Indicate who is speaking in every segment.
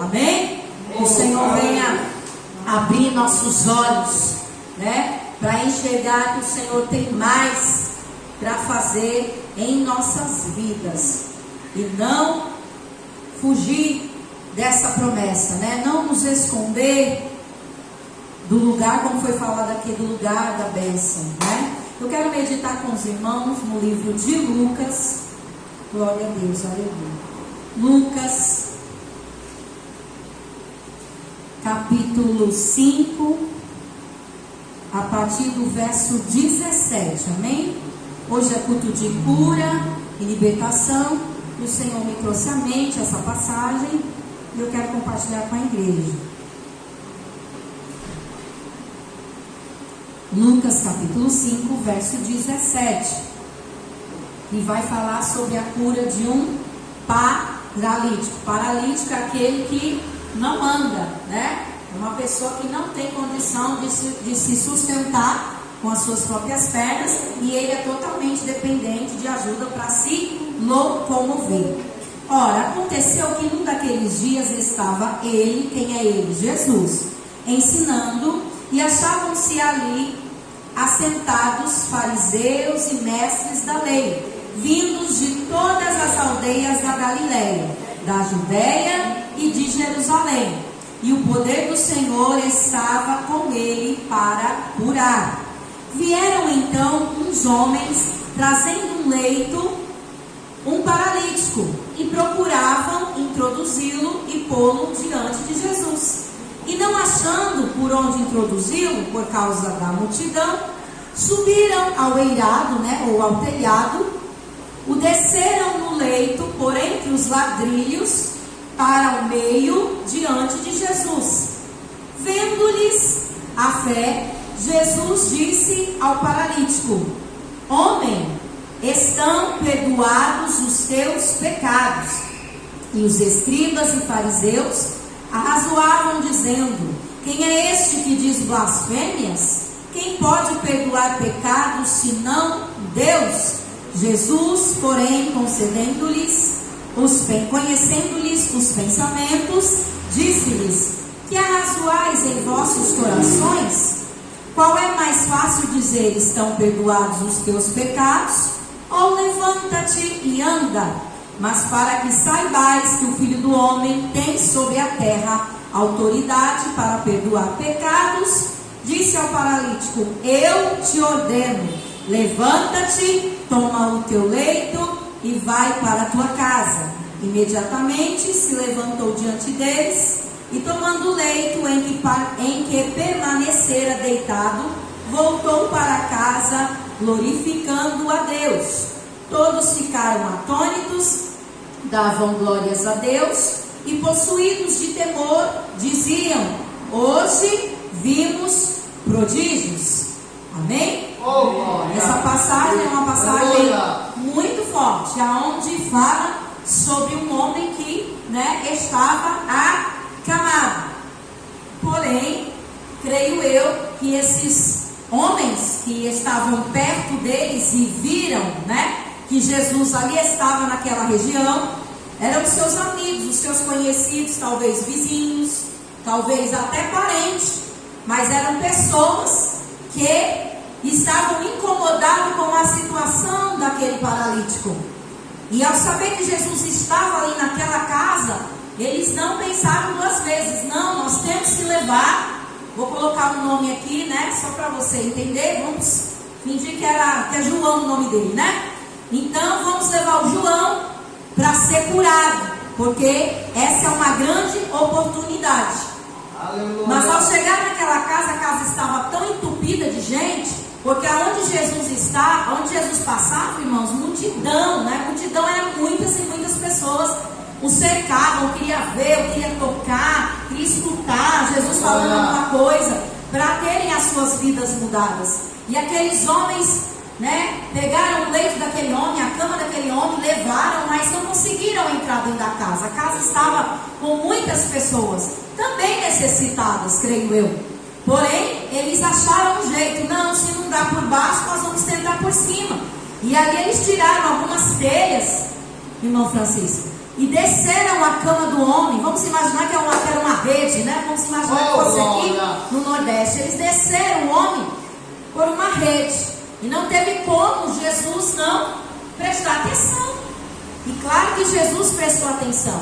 Speaker 1: Amém? Que o Senhor venha abrir nossos olhos, né? Para enxergar que o Senhor tem mais para fazer em nossas vidas. E não fugir dessa promessa, né? Não nos esconder do lugar, como foi falado aqui, do lugar da bênção, né? Eu quero meditar com os irmãos no livro de Lucas. Glória a Deus, aleluia. Lucas, capítulo 5, a partir do verso 17, amém? Hoje é culto de cura e libertação. O Senhor me trouxe à mente essa passagem e eu quero compartilhar com a igreja. Lucas capítulo 5, verso 17, e vai falar sobre a cura de um paralítico. Paralítico é aquele que não anda, né? É uma pessoa que não tem condição de se sustentar com as suas próprias pernas, e ele é totalmente dependente de ajuda para se locomover. Ora, aconteceu que num daqueles dias estava ele, quem é ele? Jesus, ensinando, e achavam-se ali assentados fariseus e mestres da lei, vindos de todas as aldeias da Galileia, da Judeia e de Jerusalém. E o poder do Senhor estava com ele para curar. Vieram então uns homens, trazendo um leito, um paralítico, e procuravam introduzi-lo e pô-lo diante de Jesus. E não achando por onde introduzi-lo, por causa da multidão, subiram ao eirado, né, ou ao telhado, o desceram no leito, por entre os ladrilhos, para o meio, diante de Jesus. Vendo-lhes a fé, Jesus disse ao paralítico: homem, estão perdoados os teus pecados. E os escribas e fariseus arrazoavam, dizendo: quem é este que diz blasfêmias? Quem pode perdoar pecados senão Deus? Jesus, porém, conhecendo-lhes os pensamentos, disse-lhes: que arrazoais em vossos corações? Qual é mais fácil dizer: estão perdoados os teus pecados? Ou levanta-te e anda? Mas para que saibais que o Filho do Homem tem sobre a terra autoridade para perdoar pecados, disse ao paralítico: eu te ordeno, levanta-te, toma o teu leito e vai para a tua casa. Imediatamente se levantou diante deles e, tomando o leito em que permanecera deitado, voltou para casa, glorificando a Deus. Todos ficaram atônitos, davam glórias a Deus e, possuídos de temor, diziam: hoje vimos prodígios. Amém? Essa passagem é uma passagem muito forte, aonde fala sobre um homem que, né, estava acamado. Porém, creio eu que esses homens que estavam perto deles e viram, né, que Jesus ali estava naquela região, eram os seus amigos, os seus conhecidos, talvez vizinhos, talvez até parentes, mas eram pessoas que estavam incomodados com a situação daquele paralítico. E ao saber que Jesus estava ali naquela casa, eles não pensaram duas vezes. Não, nós temos que levar. Vou colocar o nome aqui, né, só para você entender. Vamos fingir que é João o nome dele, né? Então vamos levar o João para ser curado, porque essa é uma grande oportunidade. Aleluia. Mas ao chegar naquela casa, a casa estava tão entupida de gente, porque aonde Jesus está, onde Jesus passava, irmãos, multidão, né? Multidão eram muitas e muitas pessoas. O cercavam, queria ver, queria tocar, queria escutar Jesus falando alguma coisa, para terem as suas vidas mudadas. E aqueles homens, né, pegaram o leito daquele homem, a cama daquele homem, levaram, mas não conseguiram entrar dentro da casa. A casa estava com muitas pessoas, também necessitadas, creio eu. Porém, eles acharam um jeito: não, se não dá por baixo, nós vamos tentar por cima. E ali eles tiraram algumas telhas, irmão Francisco, e desceram a cama do homem. Vamos imaginar que era uma rede, né? Vamos imaginar que fosse aqui no Nordeste. Eles desceram o homem por uma rede. E não teve como Jesus não prestar atenção. E claro que Jesus prestou atenção.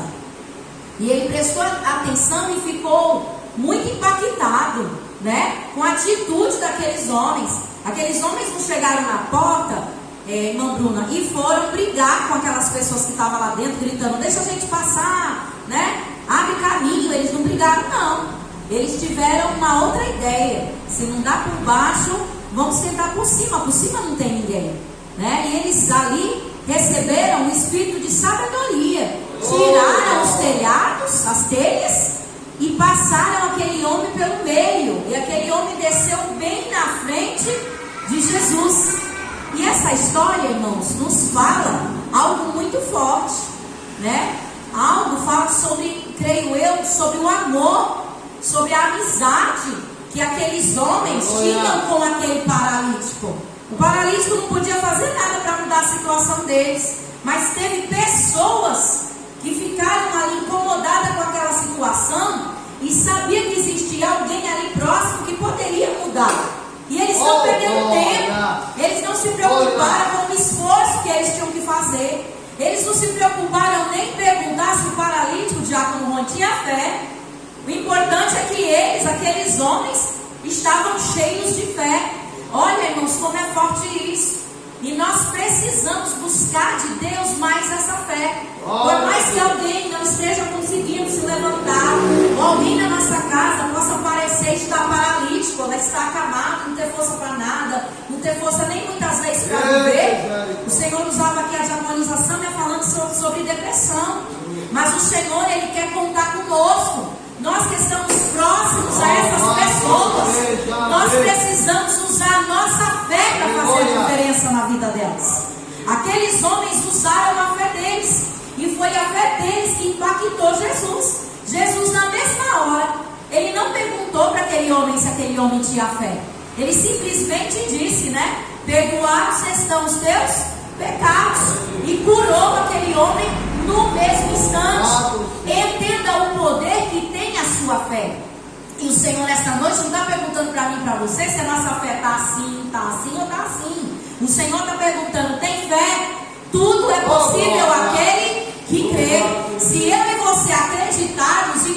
Speaker 1: E ele prestou atenção e ficou muito impactado, né? Com a atitude daqueles homens. Aqueles homens não chegaram na porta, irmã Bruna, e foram brigar com aquelas pessoas que estavam lá dentro, gritando: deixa a gente passar, né? Abre caminho. Eles não brigaram, não. Eles tiveram uma outra ideia. Se não dá por baixo, vamos tentar por cima. Por cima não tem ninguém, né? E eles ali receberam o espírito de sabedoria. Tiraram os telhados, as telhas, e passaram aquele homem pelo meio. E aquele homem desceu bem na frente de Jesus. E essa história, irmãos, nos fala algo muito forte, né? Algo fala sobre, creio eu, sobre o amor, sobre a amizade que aqueles homens tinham com aquele paralítico. O paralítico não podia fazer nada para mudar a situação deles, mas teve pessoas que ficaram ali incomodadas com aquela situação e sabia que existia alguém ali próximo que poderia mudar. E eles não perderam tempo, eles não se preocuparam com o esforço que eles tinham que fazer. Eles não se preocuparam nem em perguntar se o paralítico, o diácono Juan, tinha fé. O importante é que eles, aqueles homens, estavam cheios de fé. Olha, irmãos, como é forte isso. E nós precisamos buscar de Deus mais essa fé. Por mais que alguém não esteja conseguindo se levantar, ou alguém na nossa casa possa parecer estar paralítico, ou estar acamado, não ter força para nada, não ter força nem muitas vezes para viver. O Senhor usava aqui a diabolização, falando sobre depressão. Mas o Senhor, Ele quer contar conosco. Nós que estamos próximos a essas pessoas, nós precisamos usar a nossa fé para fazer a diferença na vida delas. Aqueles homens usaram a fé deles, e foi a fé deles que impactou Jesus. Jesus, na mesma hora, Ele não perguntou para aquele homem se aquele homem tinha fé. Ele simplesmente disse, né? Perdoados estão os teus pecados. E curou aquele homem no mesmo instante. Entenda o poder que tem a sua fé. E o Senhor nesta noite não está perguntando para mim e para você se a nossa fé está assim ou está assim. O Senhor está perguntando: tem fé? Tudo é possível àquele que crê. Se eu e você acreditarmos e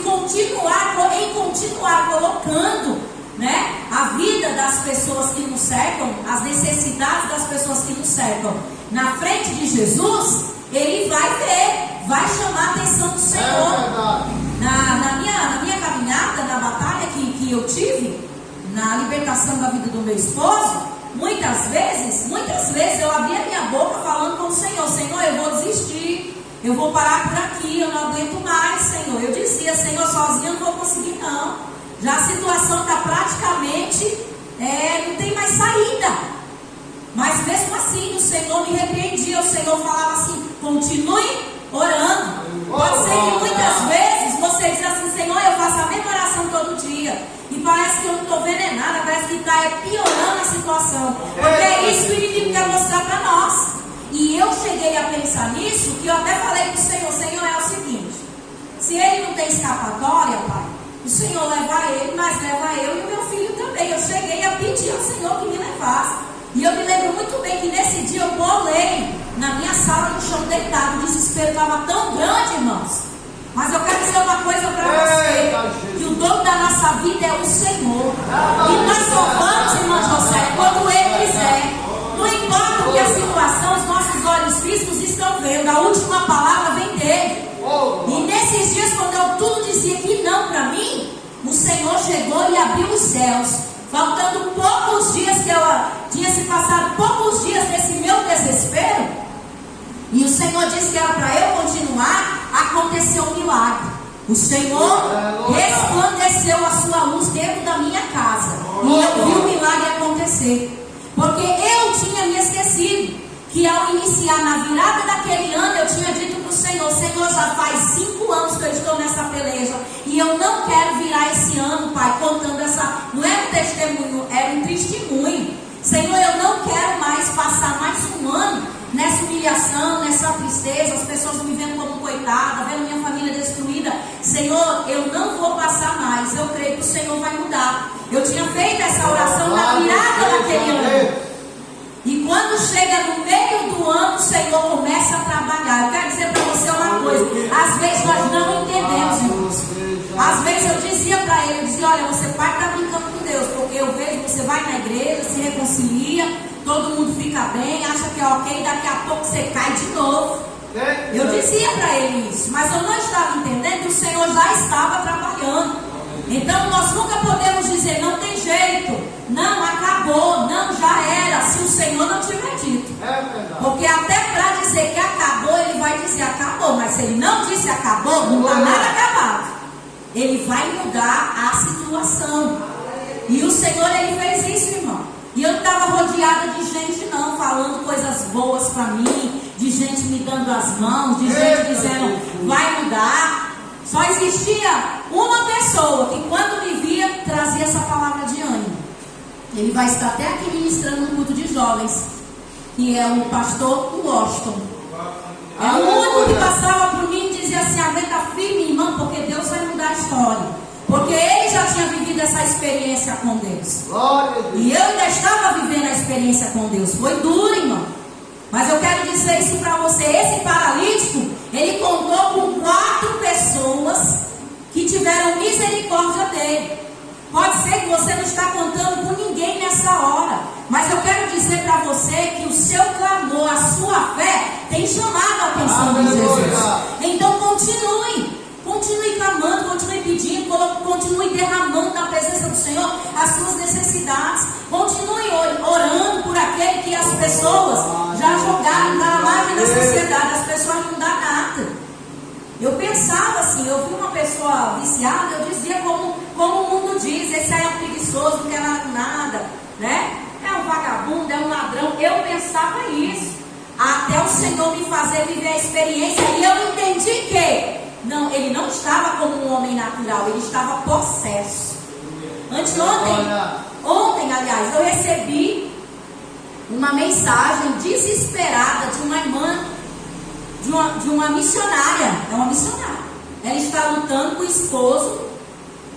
Speaker 1: continuar colocando, né, a vida das pessoas que nos cercam, as necessidades das pessoas que nos cercam na frente de Jesus, Ele vai ver, vai chamar a atenção do Senhor. Na minha caminhada, na batalha que eu tive, na libertação da vida do meu esposo, muitas vezes eu abri a minha boca falando com o Senhor: Senhor, eu vou desistir, eu vou parar por aqui, eu não aguento mais, Senhor. Eu dizia: Senhor, sozinho eu não vou conseguir não. Já a situação está praticamente, não tem mais saída. Mas mesmo assim o Senhor me repreendia, o Senhor falava assim: continue orando. Pode ser que muitas vezes você diz assim: Senhor, eu faço a mesma oração todo dia, e parece que eu não estou vendo nada, parece que está piorando a situação. Porque é isso que o inimigo quer mostrar para nós. E eu cheguei a pensar nisso, que eu até falei para o Senhor: Senhor, é o seguinte, se ele não tem escapatória, Pai, o Senhor leva ele, mas leva eu e o meu filho também. Eu cheguei a pedir ao Senhor que me levasse. E eu me lembro muito bem que nesse dia eu bolei na minha sala, no chão deitado. O desespero estava tão grande, irmãos. Mas eu quero dizer uma coisa para você: que o dono da nossa vida é o Senhor. E nós só vamos, irmão José, quando Ele quiser. Não importa o que a situação, os nossos olhos físicos estão vendo, a última palavra vem dele. E nesses dias, quando eu tudo dizia que não para mim, o Senhor chegou e abriu os céus. Faltando poucos dias, que eu tinha se passado poucos dias desse meu desespero, e o Senhor disse que era para eu continuar, aconteceu um milagre. O Senhor resplandeceu a sua luz dentro da minha casa, e eu vi o milagre acontecer. Porque eu tinha me esquecido que ao iniciar na virada daquele ano, eu tinha dito para o Senhor: Senhor, já faz 5 anos que eu estou nessa peleja, e eu não quero virar esse ano, Pai, contando essa... Não era um testemunho, era um testemunho. Senhor, eu não quero mais passar mais um ano nessa humilhação, nessa tristeza, as pessoas me vendo como coitado. açoitada, vendo minha família destruída. Senhor, eu não vou passar mais. Eu creio que o Senhor vai mudar. Eu tinha feito essa oração na virada daquele ano. E quando chega no meio do ano, o Senhor começa a trabalhar. Eu quero dizer para você uma coisa. Às vezes nós não entendemos, irmãos. Às vezes eu dizia para ele, eu dizia, olha, você vai estar brincando com Deus, porque eu vejo, você vai na igreja, se reconcilia, todo mundo fica bem, acha que é ok, daqui a pouco você cai de novo. Eu dizia para ele isso, mas eu não estava entendendo que o Senhor já estava trabalhando. Então nós nunca podemos dizer, não tem jeito, não, acabou, não, já era, se o Senhor não tiver dito. Porque até para dizer que acabou, ele vai dizer acabou, mas se ele não disse acabou, não está nada acabado. Ele vai mudar a situação. E o Senhor, ele fez isso, irmão. E eu não estava rodeada de gente não, falando coisas boas para mim, de gente me dando as mãos, de gente dizendo, vai mudar. Só existia uma pessoa que quando me via, trazia essa palavra de ânimo. Ele vai estar até aqui ministrando no culto de jovens, que é o pastor Washington. É o único que passava por mim e dizia assim, aguenta firme, irmão, porque Deus vai mudar a história. Porque ele já tinha vivido essa experiência com Deus. E eu ainda estava vivendo a experiência com Deus. Foi duro, irmão. Mas eu quero dizer isso para você. Esse paralítico, ele contou com 4 pessoas que tiveram misericórdia dele. Pode ser que você não está contando com ninguém nessa hora. Mas eu quero dizer para você que o seu clamor, a sua fé, tem chamado a atenção de Jesus. Então continue. Continue clamando, continue pedindo, continue derramando na presença do Senhor as suas necessidades. Continue orando por aquele que as pessoas já jogaram na margem da sociedade. As pessoas não dão nada. Eu pensava assim, eu vi uma pessoa viciada, eu dizia como o mundo diz, esse aí é um preguiçoso, não quer nada, né? É um vagabundo, é um ladrão. Eu pensava isso, até o Senhor me fazer viver a experiência, e eu entendi que não, ele não estava como um homem natural, ele estava possesso. Ontem, aliás, eu recebi uma mensagem desesperada de uma irmã, de uma missionária. É uma missionária. Ela está lutando com o esposo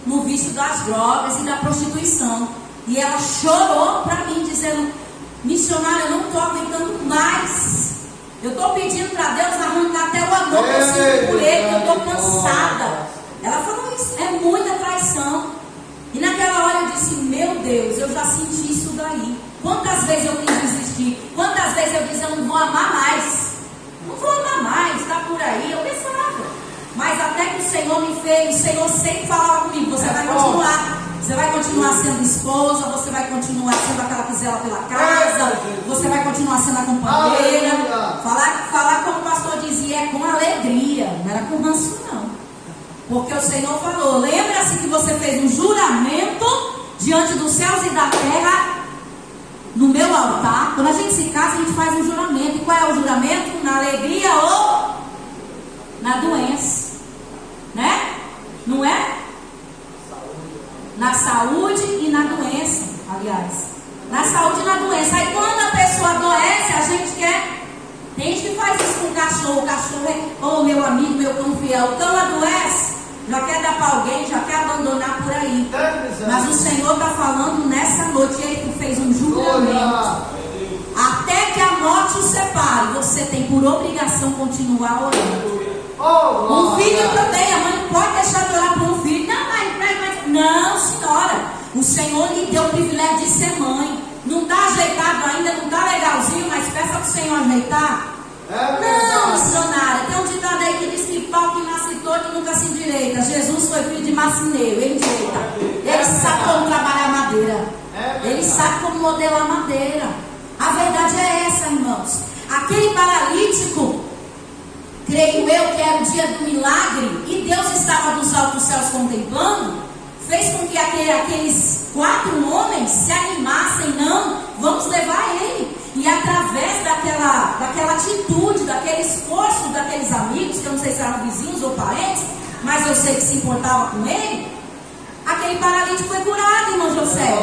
Speaker 1: no vício das drogas e da prostituição. E ela chorou para mim, dizendo, missionária, eu não estou aguentando mais. Eu estou pedindo para Deus arrancar até o amor que eu sinto por ele, que eu estou cansada. Ela falou isso, é muita traição. E naquela hora eu disse, meu Deus, eu já senti isso daí. Quantas vezes eu quis desistir? Quantas vezes eu disse, eu não vou amar mais. Não vou amar mais, está por aí. Eu pensava. Mas até que o Senhor me fez, o Senhor sempre falava comigo, você vai continuar. Você vai continuar sendo esposa, você vai continuar sendo aquela que zela pela casa, você vai continuar sendo a companheira. Falar como o pastor dizia, é com alegria, não era com ranço não. Porque o Senhor falou, lembra-se que você fez um juramento diante dos céus e da terra, no meu altar. Quando a gente se casa, a gente faz um juramento. E qual é o juramento? Na alegria ou na doença, né? Não é? Na saúde e na doença, aliás. Na saúde e na doença. Aí quando a pessoa adoece, a gente quer. Tem gente que faz isso com o cachorro. O cachorro é, oh, meu amigo, meu cão fiel. O cão adoece, já quer dar para alguém, já quer abandonar por aí. Mas o Senhor está falando nessa noite, ele que fez um juramento. Até que a morte o separe, você tem por obrigação continuar orando. Um filho também, a mãe não pode deixar de orar por um filho. Não, senhora, o Senhor lhe deu o privilégio de ser mãe. Não está ajeitado ainda, não está legalzinho, mas peça para o Senhor ajeitar. Não, missionária, tem um ditado aí que diz que pau que nasce torto nunca se endireita. Jesus foi filho de marceneiro, ele endireita. Ele sabe como trabalhar madeira. Ele sabe como modelar madeira. A verdade é essa, irmãos. Aquele paralítico, creio eu que era o dia do milagre, e Deus estava dos altos céus contemplando, fez com que aqueles 4 homens se animassem, não, vamos levar ele. E através daquela atitude, daquele esforço daqueles amigos, que eu não sei se eram vizinhos ou parentes, mas eu sei que se importava com ele, aquele paralítico foi curado, irmão José.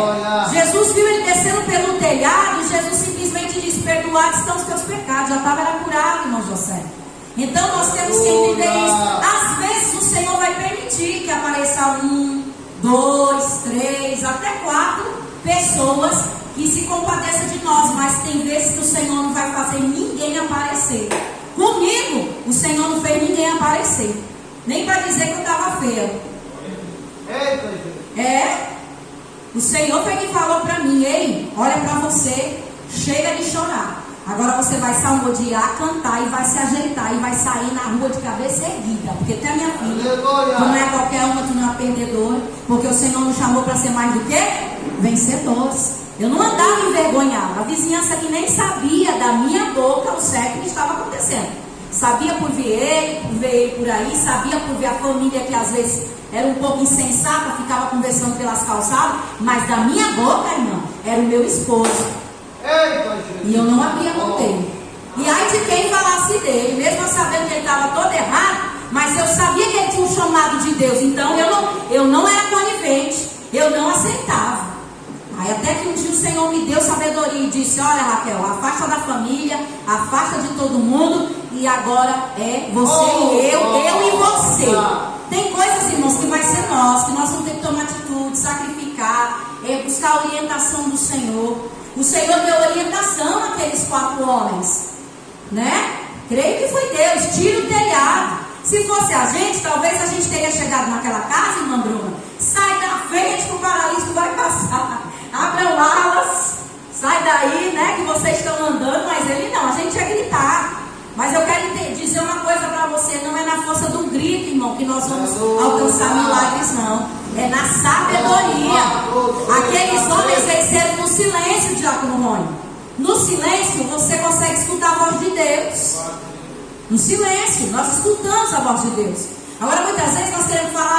Speaker 1: Jesus viu ele descendo pelo telhado, e Jesus simplesmente disse, perdoados estão os teus pecados. Já estava curado, irmão José. Então nós temos que entender isso. Às vezes o Senhor vai permitir que apareça 1, 2, 3, até 4 pessoas que se compadeçam de nós, mas tem vezes que o Senhor não vai fazer ninguém aparecer. Comigo, o Senhor não fez ninguém aparecer, nem para dizer que eu estava feia. O Senhor foi quem falou para mim: ei, olha para você, chega de chorar. Agora você vai salmodiar, cantar e vai se ajeitar e vai sair na rua de cabeça erguida. Porque tu é minha filha, tu não é qualquer uma, tu não é perdedora. Porque o Senhor nos chamou para ser mais do que vencedores. Eu não andava envergonhada. A vizinhança que nem sabia da minha boca o certo que estava acontecendo. Sabia por ver ele por aí, sabia por ver a família que às vezes era um pouco insensata, ficava conversando pelas calçadas, mas da minha boca, irmão, era o meu esposo. E eu não abria mão dele. E aí de quem falasse dele, mesmo sabendo que ele estava todo errado, mas eu sabia que ele tinha um chamado de Deus. Então eu não era conivente, eu não aceitava. Aí até que um dia o Senhor me deu sabedoria e disse: olha, Raquel, afasta da família, afasta de todo mundo, e agora é você e eu e você. Tem coisas, irmãos, que vai ser nós, que nós vamos ter que tomar atitude, sacrificar, buscar a orientação do Senhor. O Senhor deu orientação àqueles 4 homens, né? Creio que foi Deus. Tira o telhado. Se fosse a gente, talvez a gente teria chegado naquela casa, irmã Bruna. Sai da frente que o paralítico vai passar. Abram alas. Sai daí, né? Que vocês estão andando. Mas ele não, a gente ia gritar. Mas eu quero dizer uma coisa para você: não é na força do grito, irmão, que nós vamos alcançar milagres, não. É na sabedoria. Aqueles homens venceram no silêncio, Diácono Rony. No silêncio você consegue escutar a voz de Deus. No silêncio nós escutamos a voz de Deus. Agora muitas vezes nós queremos falar,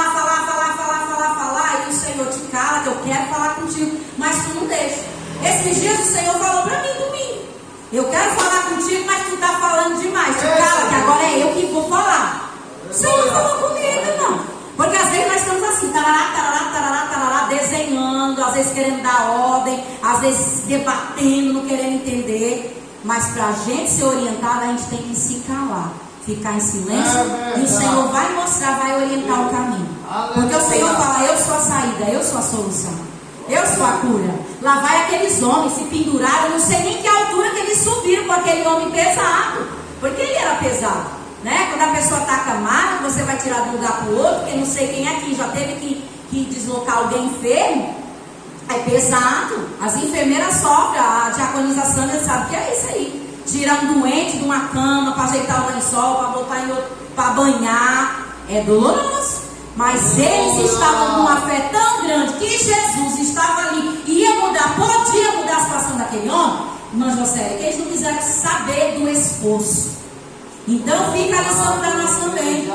Speaker 1: e o Senhor te cala, que eu quero falar contigo, mas tu não deixa. Esses dias o Senhor falou para mim domingo: eu quero falar contigo, mas tu está falando demais. Tu cala, que agora é eu que vou falar. O Senhor falou comigo, irmão. Porque às vezes nós estamos assim, tarará, desenhando, às vezes querendo dar ordem, às vezes debatendo, não querendo entender. Mas para a gente ser orientado, a gente tem que se calar, ficar em silêncio, e o Senhor vai mostrar, vai orientar o caminho. Porque o Senhor fala: eu sou a saída, eu sou a solução, eu sou a cura. Lá vai aqueles homens, se penduraram, não sei nem que altura que eles subiram com aquele homem pesado, porque ele era pesado. Né? Quando a pessoa está acamada, você vai tirar de um lugar para o outro, porque não sei quem aqui já teve que deslocar alguém enfermo, é pesado. As enfermeiras sofrem, a diaconisa Sandra sabe que é isso aí. Tirar um doente de uma cama, para ajeitar o lençol, para botar em outro, para banhar, é doloroso. Mas eles estavam com uma fé tão grande que Jesus estava ali e ia mudar, podia mudar a situação daquele homem, irmã José, que eles não quiseram saber do esforço. Então fica a lição para nós também.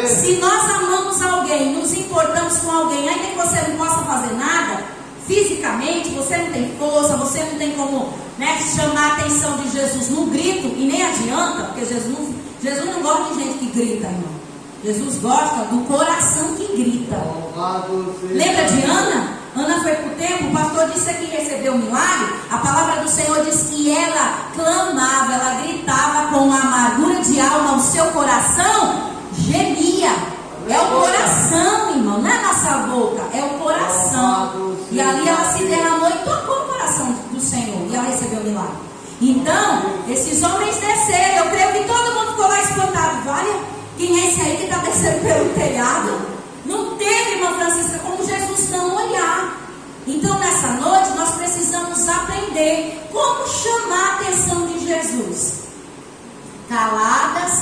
Speaker 1: Se nós amamos alguém, nos importamos com alguém, ainda que você não possa fazer nada fisicamente, você não tem força, você não tem como, né, chamar a atenção de Jesus no grito, e nem adianta, porque Jesus não gosta de gente que grita, irmão. Jesus gosta do coração que grita. Lembra de Ana? Ana foi para o templo, o pastor disse que recebeu um milagre. A palavra do Senhor diz que ela clamava, ela gritava com a amargura de alma, o seu coração gemia. É o coração, irmão, não é a nossa boca, é o coração. E ali ela se derramou e tocou o coração do Senhor, e ela recebeu o milagre. Então, esses homens desceram, eu creio que todo mundo ficou lá espantado. Olha, quem é esse aí que está descendo pelo telhado? Não teve, irmã Francisca, como Jesus não olhar. Então nessa noite nós precisamos aprender como chamar a atenção de Jesus. Calados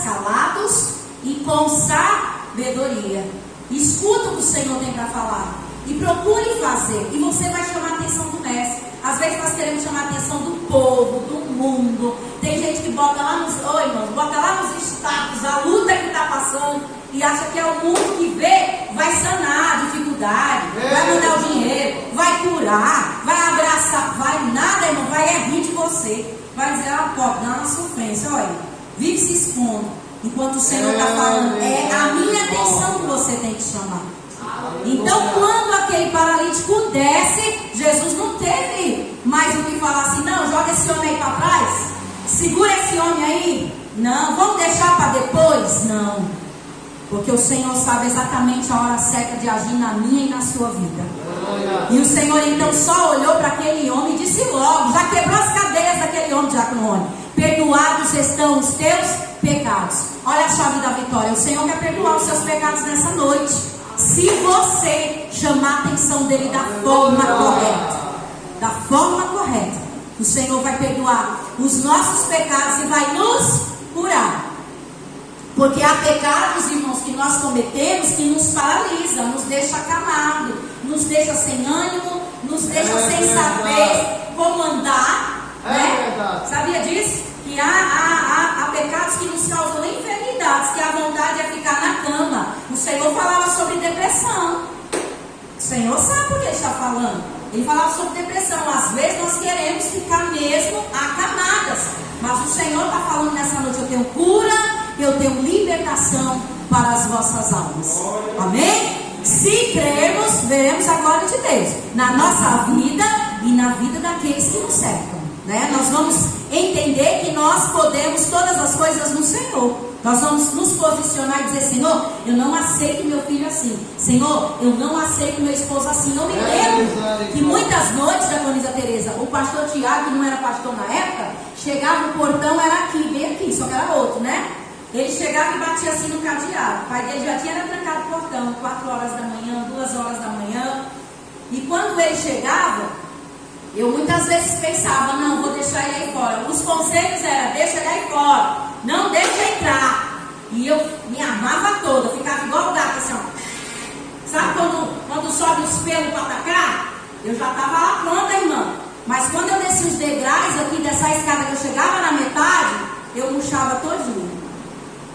Speaker 1: e com sabedoria. Escuta o que o Senhor tem para falar e procure fazer, e você vai chamar a atenção do mestre. Às vezes nós queremos chamar a atenção do povo, do mundo. Tem gente que bota lá nos, bota lá nos status a luta que está passando e acha que é o mundo que vê, vai sanar a dificuldade, vai mandar o dinheiro, vai curar, vai abraçar, vai nada, irmão, vai rir de você, vai dizer: pobre, dá uma sofrência, olha, vive se expondo, enquanto o Senhor está falando, é a minha atenção que você tem que chamar. Então quando aquele paralítico desce, Jesus não teve mais o que falar assim: não, joga esse homem aí para trás, segura esse homem aí, Não. Vamos deixar para depois? Não. Porque o Senhor sabe exatamente a hora certa de agir na minha e na sua vida. E o Senhor então só olhou para aquele homem e disse logo, já quebrou as cadeias daquele homem, diácono Rony: perdoados estão os teus pecados. Olha a chave da vitória. O Senhor quer perdoar os seus pecados nessa noite, se você chamar a atenção dele da forma correta. Da forma correta. O Senhor vai perdoar os nossos pecados e vai nos curar. Porque há pecados, irmãos, que nós cometemos que nos paralisa, nos deixa acamado, nos deixa sem ânimo, nos deixa sem saber como andar, né? Sabia disso? Que há pecados que nos causam enfermidades, que a vontade é ficar na cama. O Senhor falava sobre depressão. O Senhor sabe por que ele está falando. Ele falava sobre depressão. Às vezes nós queremos ficar mesmo acamadas, mas o Senhor está falando nessa noite: eu tenho cura, eu tenho libertação para as vossas almas. Amém? Se crermos, veremos a glória de Deus na nossa vida e na vida daqueles que nos cercam, né? Nós vamos entender que nós podemos todas as coisas no Senhor. Nós vamos nos posicionar e dizer: Senhor, eu não aceito meu filho assim. Senhor, eu não aceito meu esposo assim. Eu me lembro que muitas noites, diaconisa Tereza, o pastor Tiago, que não era pastor na época, chegava no portão, era aqui, bem aqui, só que era outro, né? Ele chegava e batia assim no cadeado. O pai dele já tinha trancado o portão, 4 horas da manhã, 2 horas da manhã. E quando ele chegava, eu muitas vezes pensava: não, vou deixar ele aí fora. Os conselhos eram: deixa ele aí fora, não deixa entrar. E eu me armava toda, ficava igual o gato assim, ó. Sabe quando sobe os pelos para atacar? Eu já estava lá pronta, irmã. Mas quando eu desci os degraus aqui dessa escada, que eu chegava na metade, eu murchava todinho.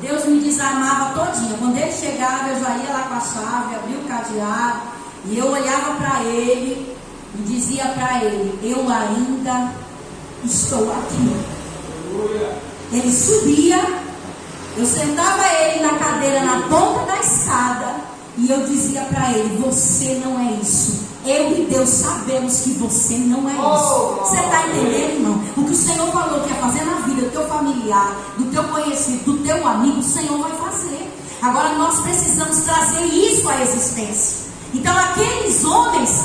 Speaker 1: Deus me desarmava todinha. Quando ele chegava, eu já ia lá com a chave, abria o cadeado, e eu olhava para ele e dizia para ele: eu ainda estou aqui. Ele subia, eu sentava ele na cadeira na ponta da escada, e eu dizia para ele: você não é isso. Eu e Deus sabemos que você não é isso. Você está entendendo, irmão? O que o Senhor falou que ia fazer na vida do teu familiar, do teu conhecido, do teu amigo, o Senhor vai fazer. Agora nós precisamos trazer isso à existência. Então aqueles homens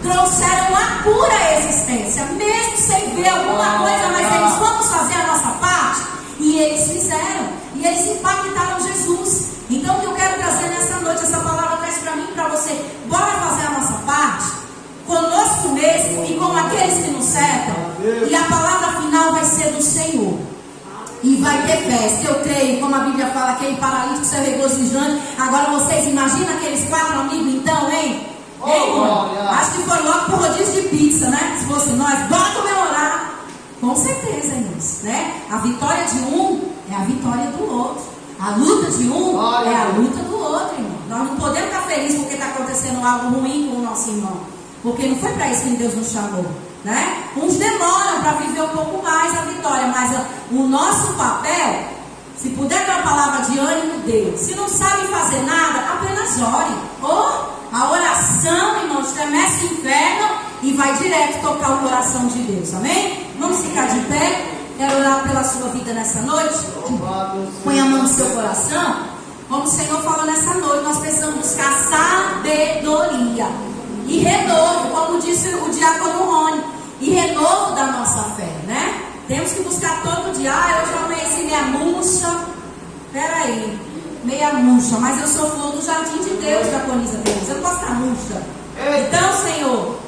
Speaker 1: trouxeram a cura à existência, mesmo sem ver alguma coisa, mas eles: vamos fazer a nossa parte. E eles fizeram, e eles impactaram Jesus. Então o que eu quero trazer nessa noite, essa palavra traz para mim e para você: bora fazer a nossa parte, conosco mesmo e com aqueles que nos cercam, e a palavra final vai ser do Senhor. E vai ter festa. Eu creio, como a Bíblia fala, aquele paralítico se regozijando. Agora vocês imaginam aqueles 4 amigos então, hein? Acho que foi logo por rodízio de pizza, né? Se fosse nós, bora comemorar. Com certeza, irmãos, né? A vitória de um é a vitória do outro. A luta de um é a luta do outro, irmão. Nós não podemos estar felizes porque está acontecendo algo ruim com o nosso irmão, porque não foi para isso que Deus nos chamou, né? Uns demoram para viver um pouco mais a vitória, mas o nosso papel, se puder dar uma palavra de ânimo, dê. Se não sabe fazer nada, apenas ore. A oração, irmão, estremece o inferno e vai direto tocar o coração de Deus, amém? Vamos ficar de pé. Quero orar pela sua vida nessa noite. Põe a mão no seu coração. Como o Senhor falou nessa noite, nós precisamos buscar sabedoria e renovo, como disse o diácono Rony, e renovo da nossa fé, né? Temos que buscar todo dia. Eu já amanheci meia murcha. Peraí, meia murcha, mas eu sou flor do jardim de Deus, diaconisa Deus. Eu não posso estar murcha. Então, Senhor,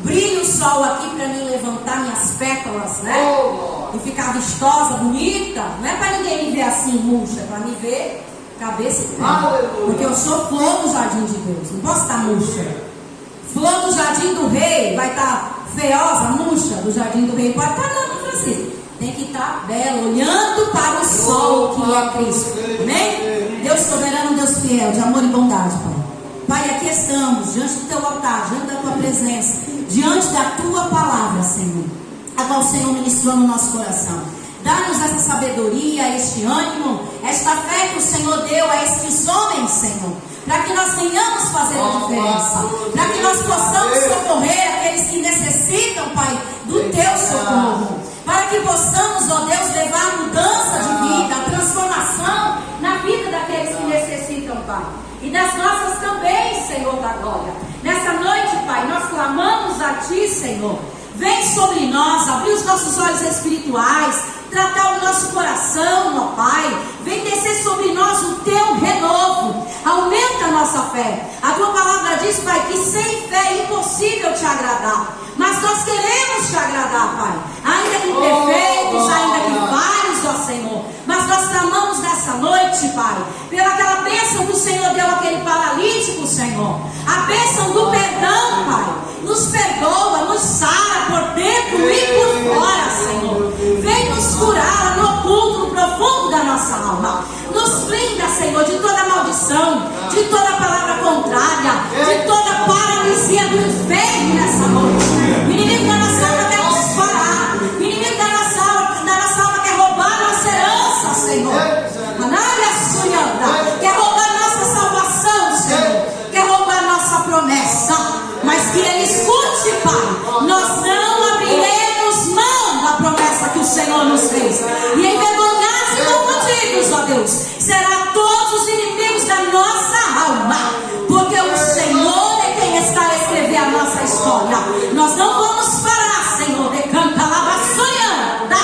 Speaker 1: brilha o sol aqui para mim levantar minhas pétalas, né? E ficar vistosa, bonita. Não é para ninguém me ver assim, murcha, é para me ver cabeça e pé. Porque eu sou flor do jardim de Deus. Não posso estar murcha. Flor do jardim do rei vai estar feiosa, murcha do jardim do rei. Pode estar não, Francisco. Tem que estar bela, olhando para o sol que é Cristo. Amém? Deus soberano, Deus fiel, de amor e bondade, Pai. Pai, aqui estamos, diante do teu altar, diante da tua presença, diante da tua palavra, Senhor, a qual o Senhor ministrou no nosso coração. Dá-nos essa sabedoria, este ânimo, esta fé que o Senhor deu a estes homens, Senhor, para que nós venhamos fazer a diferença, para que nós possamos socorrer aqueles que necessitam, Pai, do teu socorro, para que possamos, ó Deus, levar mudança de vida Senhor. Vem sobre nós, abrir os nossos olhos espirituais, tratar o nosso coração, ó Pai. Vem descer sobre nós o teu renovo. Aumenta a nossa fé. A tua palavra diz, Pai, que sem fé é impossível te agradar. Mas nós queremos te agradar, Pai. Ainda que imperfeitos, ainda que vários, ó Senhor. Mas nós clamamos nessa noite, Pai, pelaquela bênção que o Senhor deu àquele paralítico, Senhor. A bênção do perdão, Pai. Nos perdoa, nos sara por dentro e por fora, Senhor. Vem nos curar no oculto, no profundo da nossa alma. Nos blinda, Senhor, de toda maldição, de toda palavra contrária, de toda paralisia do inferno nessa noite. O inimigo da nossa alma quer nos parar. O inimigo da nossa alma quer roubar a nossa herança, Senhor. Quer roubar a nossa salvação, Senhor. Quer roubar a nossa promessa. Mas que Ele escute, Pai. Nós não abriremos mão da promessa que o Senhor nos fez. E envergonhados e confundidos, ó Deus, será todos os inimigos da nossa alma. Porque o Senhor é quem está a escrever a nossa história. Nós não vamos parar, Senhor, de cantar lá sonhando.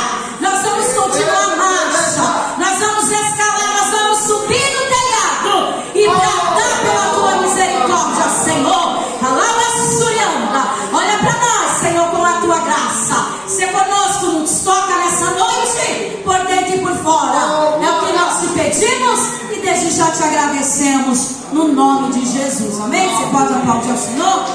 Speaker 1: Nós vamos continuar a marcha. Nós vamos escalar, nós vamos subir no telhado e bradar pela tua misericórdia, Senhor. Olha para nós, Senhor, com a tua graça. Se conosco, nos toca nessa noite, por dentro e por fora. É o que nós te pedimos e desde já te agradecemos no nome de Jesus. Amém? Você pode aplaudir ao Senhor?